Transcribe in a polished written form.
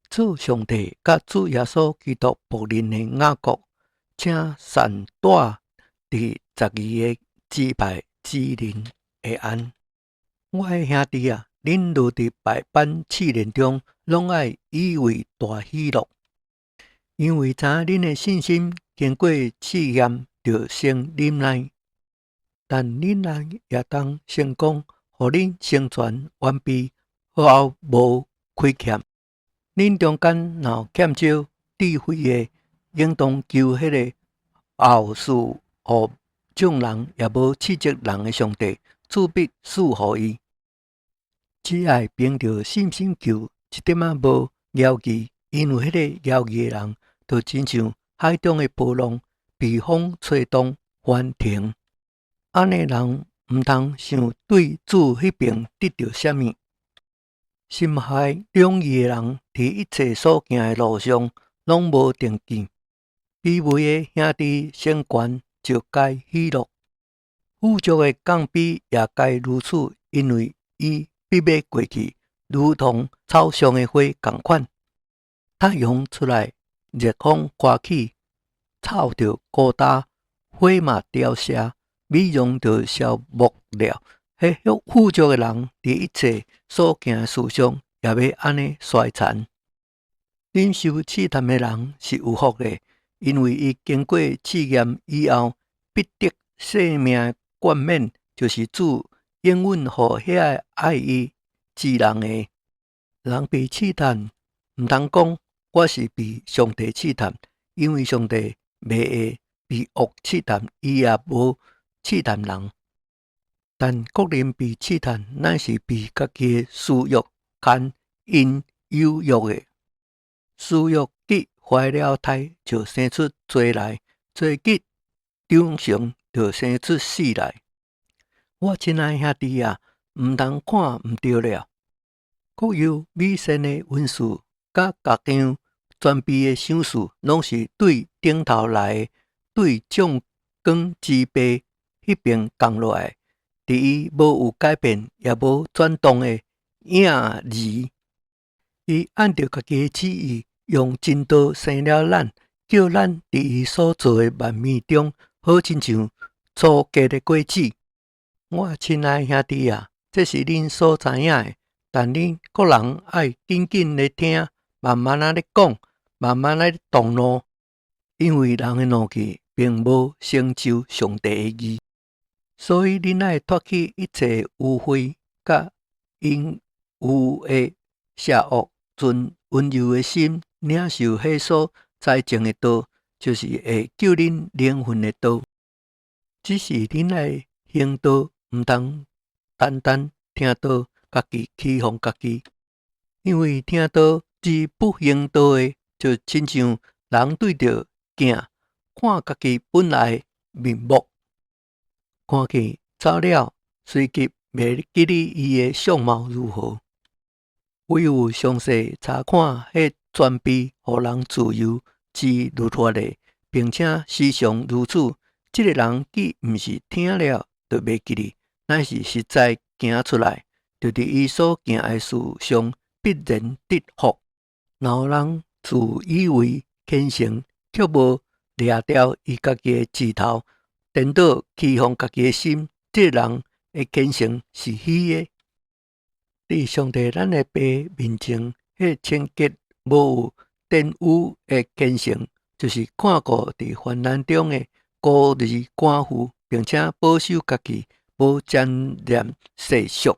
主上帝甲主耶稣基督仆人的雅各，请善待伫12个支派之人的安。我的兄弟啊，恁若伫百般试炼中，拢爱以为大喜乐，因为知影恁的信心经过试验，就生忍耐。但忍耐也当成功，互恁成全完备，毫无亏欠。恁中间若有欠少智慧的，应当求迄个后赐互众人也无斥责人的上帝，主必赐互伊。只爱凭着信心求，一点仔无摇疑，因为迄个摇疑的人，就亲像海中的波浪，被风吹动翻腾。安尼人毋通想对主迄边得到啥物。心怀两意的人，伫一切所行的路上，拢无定见。卑微的兄弟升悬，就该喜乐；富足的降卑，也该如此，因为伊必要过去，如同草上的花同款。太阳出来，热风刮起，草就枯焦，花嘛凋谢，美容就消没了。迄富足的人，伫一切所行的事上，也要安尼衰残。忍受试探的人是有福的，因为伊经过试验以后，必得生命冠冕，就是主应允予遐爱伊之人的。人被试探，毋通讲我是被上帝试探，因为上帝袂会被恶试探，伊也无试探人。但个人被试探，乃是被家己的私欲牵引诱惑的。私欲结怀了胎，就生出罪来；罪结长成，就生出死来。我亲爱兄弟啊，毋通看毋对了。各有美善的文士，甲各样全备的赏赐，拢是对顶头来的，对众光之辈迄边降落来。伫伊无有改变，也无转动的影儿，伊按照家己的旨意，用真道生了咱，叫咱伫伊所做的万物中，好亲像初结的果子。我亲爱兄弟啊，这是恁所知影的，但恁个人爱紧紧的听，慢慢啊咧讲，慢慢啊咧动怒，因为人的怒气并无成就上帝的义。所以恁爱脱去一切污秽，甲因有的邪恶，存温柔的心，领受迄所栽种的道，就是会救恁灵魂的道。只是恁爱行道，毋通单单听道，家己启发家己，因为听道之不行道的，就亲像人对着镜看家己本来面目。看去走了，随即袂记得伊的相貌如何。唯有详细查看迄全备互人自由之律法的，并且时常如此，这个人既毋是听了就袂记哩，乃是实在行出来，就伫伊所行的事上必然得福。若有人自以为虔诚，却无掠掉伊家己的指头，颠倒欺哄家己的心，这人的虔诚是虚的。伫上帝咱的爸面前，迄清洁无有玷污的虔诚，就是看顾伫患难中的孤儿寡妇，并且保守家己，无沾染世俗。